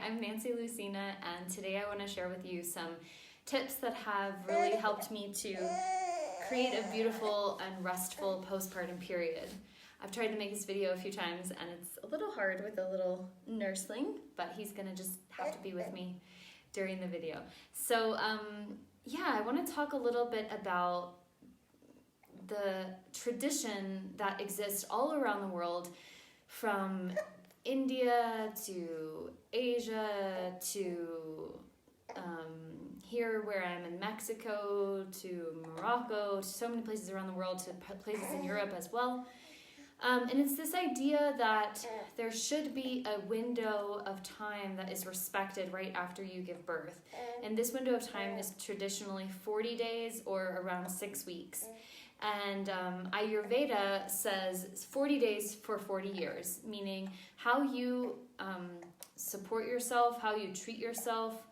I'm Nancy Lucina, and today I want to share with you some tips that have really helped me to create a beautiful and restful postpartum period. I've tried to make this video a few times, and it's a little hard with a little nursling, but he's going to just have to be with me during the video. So, I want to talk a little bit about the tradition that exists all around the world, from India to Asia to here where I'm in Mexico to Morocco, to so many places around the world, to places in Europe as well. And it's this idea that there should be a window of time that is respected right after you give birth. And this window of time is traditionally 40 days or around 6 weeks. And Ayurveda says 40 days for 40 years, meaning how you support yourself, how you treat yourself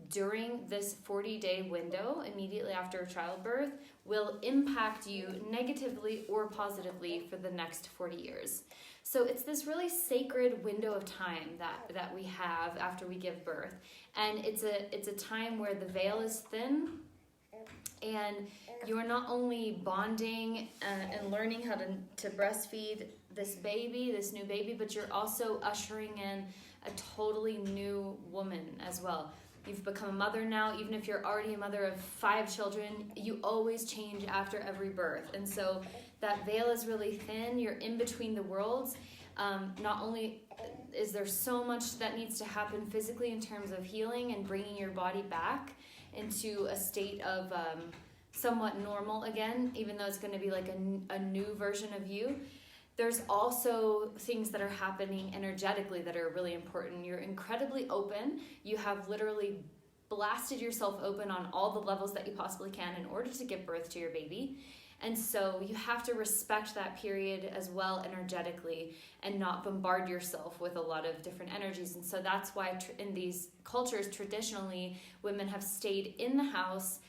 during this 40-day window immediately after childbirth will impact you negatively or positively for the next 40 years. So it's this really sacred window of time that we have after we give birth. And it's a time where the veil is thin, and you're not only bonding and learning how to breastfeed this new baby, but you're also ushering in a totally new woman as well. You've become a mother now. Even if you're already a mother of 5 children, you always change after every birth. And so that veil is really thin. You're in between the worlds. Not only is there so much that needs to happen physically in terms of healing and bringing your body back into a state of somewhat normal again, even though it's going to be like a new version of you. There's also things that are happening energetically that are really important. You're incredibly open. You have literally blasted yourself open on all the levels that you possibly can in order to give birth to your baby. And so you have to respect that period as well energetically and not bombard yourself with a lot of different energies. And so that's why in these cultures, traditionally, women have stayed in the house,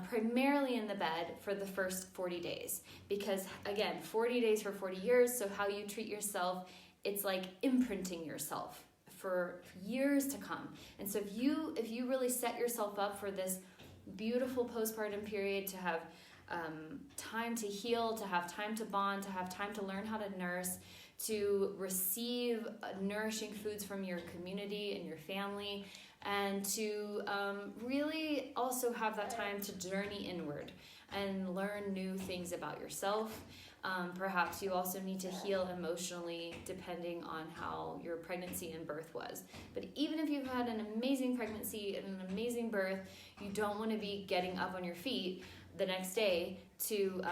primarily in the bed for the first 40 days. Because again, 40 days for 40 years, so how you treat yourself, it's like imprinting yourself for years to come. And so if you really set yourself up for this beautiful postpartum period, to have time to heal, to have time to bond, to have time to learn how to nurse, to receive nourishing foods from your community and your family, and to really also have that time to journey inward and learn new things about yourself. Perhaps you also need to heal emotionally depending on how your pregnancy and birth was. But even if you've had an amazing pregnancy and an amazing birth, you don't want to be getting up on your feet the next day to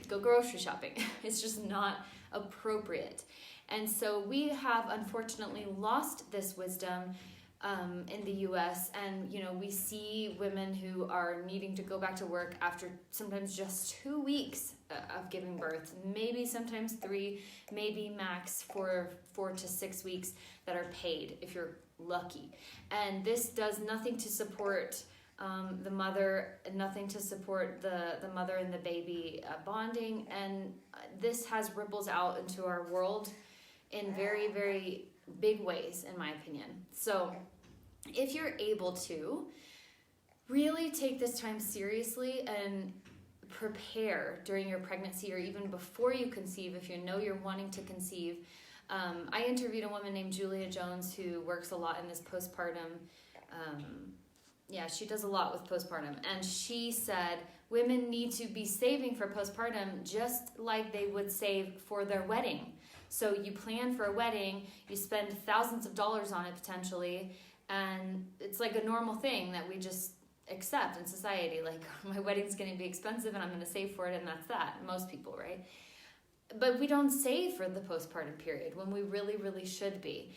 go grocery shopping. It's just not appropriate. And so we have unfortunately lost this wisdom in the US, and we see women who are needing to go back to work after sometimes just 2 weeks of giving birth, maybe sometimes 3, maybe max 4 to 6 weeks that are paid if you're lucky. And this does nothing to support the mother, nothing to support the mother and the baby bonding, and this has ripples out into our world in very, very big ways, in my opinion. So if you're able to really take this time seriously and prepare during your pregnancy, or even before you conceive, if you know you're wanting to conceive. I interviewed a woman named Julia Jones who works a lot in this postpartum. She does a lot with postpartum. And she said women need to be saving for postpartum just like they would save for their wedding. So you plan for a wedding, you spend thousands of dollars on it potentially, and it's like a normal thing that we just accept in society. Like, my wedding's going to be expensive and I'm going to save for it, and that's that. Most people, right? But we don't save for the postpartum period when we really, really should be.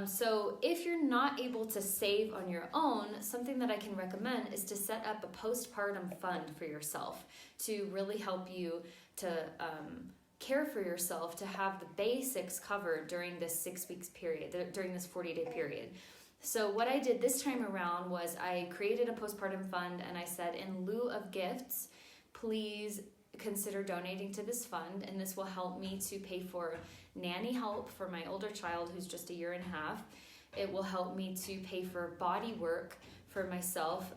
So if you're not able to save on your own, something that I can recommend is to set up a postpartum fund for yourself to really help you to care for yourself, to have the basics covered during this 6 weeks period, during this 40-day period. So what I did this time around was I created a postpartum fund, and I said, in lieu of gifts, please consider donating to this fund, and this will help me to pay for nanny help for my older child who's just 1.5 years. It will help me to pay for body work for myself,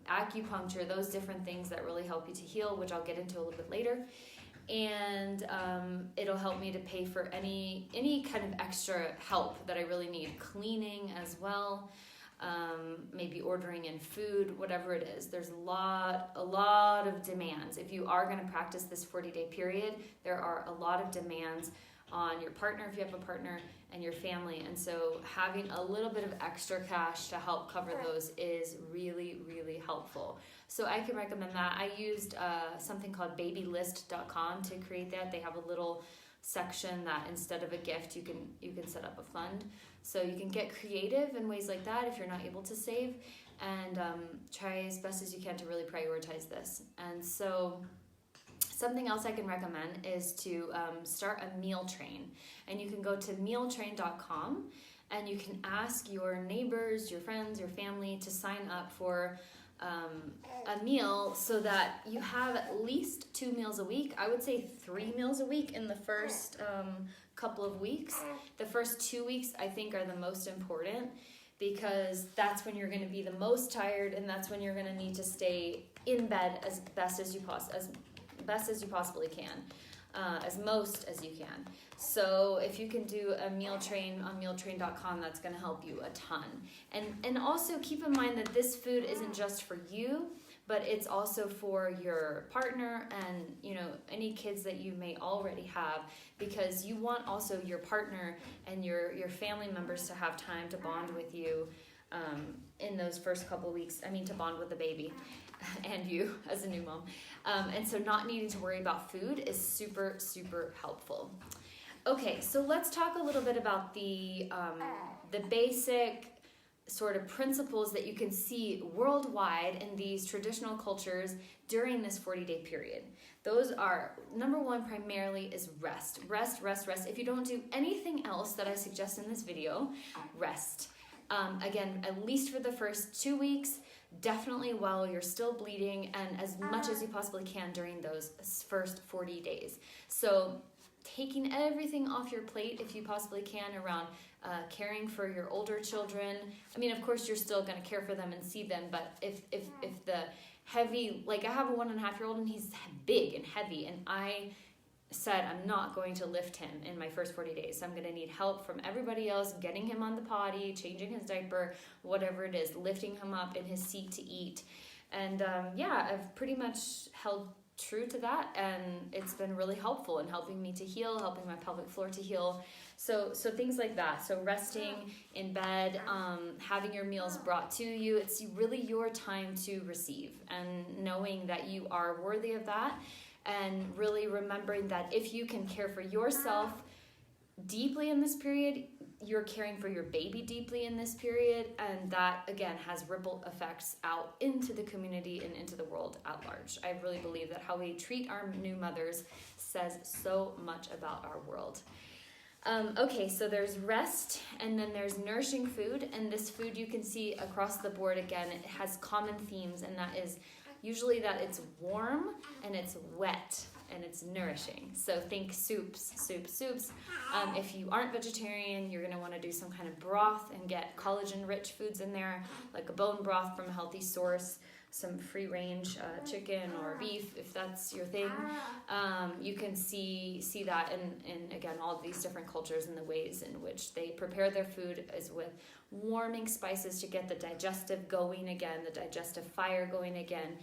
acupuncture, those different things that really help you to heal, which I'll get into a little bit later. And it'll help me to pay for any kind of extra help that I really need, cleaning as well, maybe ordering in food, whatever it is. There's a lot of demands. If you are going to practice this 40-day period, there are a lot of demands on your partner, if you have a partner, and your family. And so having a little bit of extra cash to help cover those is really, really helpful. So I can recommend that. I used something called babylist.com to create that. They have a little section that instead of a gift, you can set up a fund. So you can get creative in ways like that if you're not able to save, and try as best as you can to really prioritize this. And so something else I can recommend is to start a meal train. And you can go to mealtrain.com and you can ask your neighbors, your friends, your family to sign up for a meal so that you have at least 2 meals a week. I would say 3 meals a week in the first couple of weeks. The first 2 weeks I think are the most important, because that's when you're going to be the most tired, and that's when you're going to need to stay in bed as best as you possibly can, as most as you can. So if you can do a meal train on mealtrain.com, that's going to help you a ton. And also keep in mind that this food isn't just for you, but it's also for your partner and, you know, any kids that you may already have, because you want also your partner and your family members to have time to bond with you in those first couple weeks. I mean, to bond with the baby and you as a new mom. And so not needing to worry about food is super, super helpful. Okay, so let's talk a little bit about the basic sort of principles that you can see worldwide in these traditional cultures during this 40-day period. Those are, number one, primarily is rest. Rest, rest, rest. If you don't do anything else that I suggest in this video, rest. Again, at least for the first 2 weeks, definitely while you're still bleeding, and as much as you possibly can during those first 40 days. So taking everything off your plate if you possibly can around caring for your older children. I mean, of course, you're still going to care for them and see them, but if the heavy, like I have a 1.5-year-old and he's big and heavy, and I said I'm not going to lift him in my first 40 days. So I'm going to need help from everybody else, getting him on the potty, changing his diaper, whatever it is, lifting him up in his seat to eat. And yeah, I've pretty much held true to that, and it's been really helpful in helping me to heal, helping my pelvic floor to heal. So things like that. So resting in bed, having your meals brought to you. It's really your time to receive, and knowing that you are worthy of that, and really remembering that if you can care for yourself deeply in this period, you're caring for your baby deeply in this period, and that again has ripple effects out into the community and into the world at large. I really believe that how we treat our new mothers says so much about our world. Okay, so there's rest, and then there's nourishing food, and this food you can see across the board. Again, it has common themes, and that is usually that it's warm and it's wet and it's nourishing. So think soups. If you aren't vegetarian, you're going to want to do some kind of broth and get collagen-rich foods in there, like a bone broth from a healthy source, some free-range chicken or beef, if that's your thing. You can see that in, again, all of these different cultures and the ways in which they prepare their food is with warming spices to get the digestive going again, the digestive fire going again,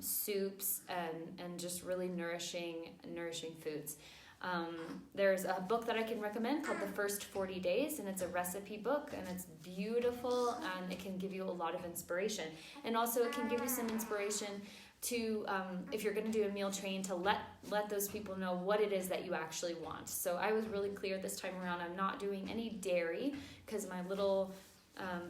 soups, and just really nourishing foods. There's a book that I can recommend called The First 40 Days, and it's a recipe book, and it's beautiful, and it can give you a lot of inspiration. And also it can give you some inspiration to, if you're going to do a meal train, to let those people know what it is that you actually want. So I was really clear this time around. I'm not doing any dairy, because my little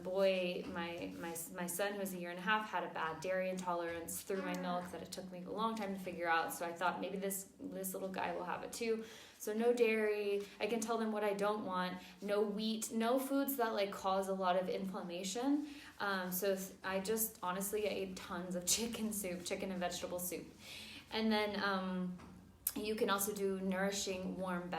boy, my son, who's 1.5 years, had a bad dairy intolerance through my milk that it took me a long time to figure out. So I thought maybe this little guy will have it too. So no dairy. I can tell them what I don't want. No wheat. No foods that like cause a lot of inflammation. So I just honestly ate tons of chicken and vegetable soup. And then you can also do nourishing warm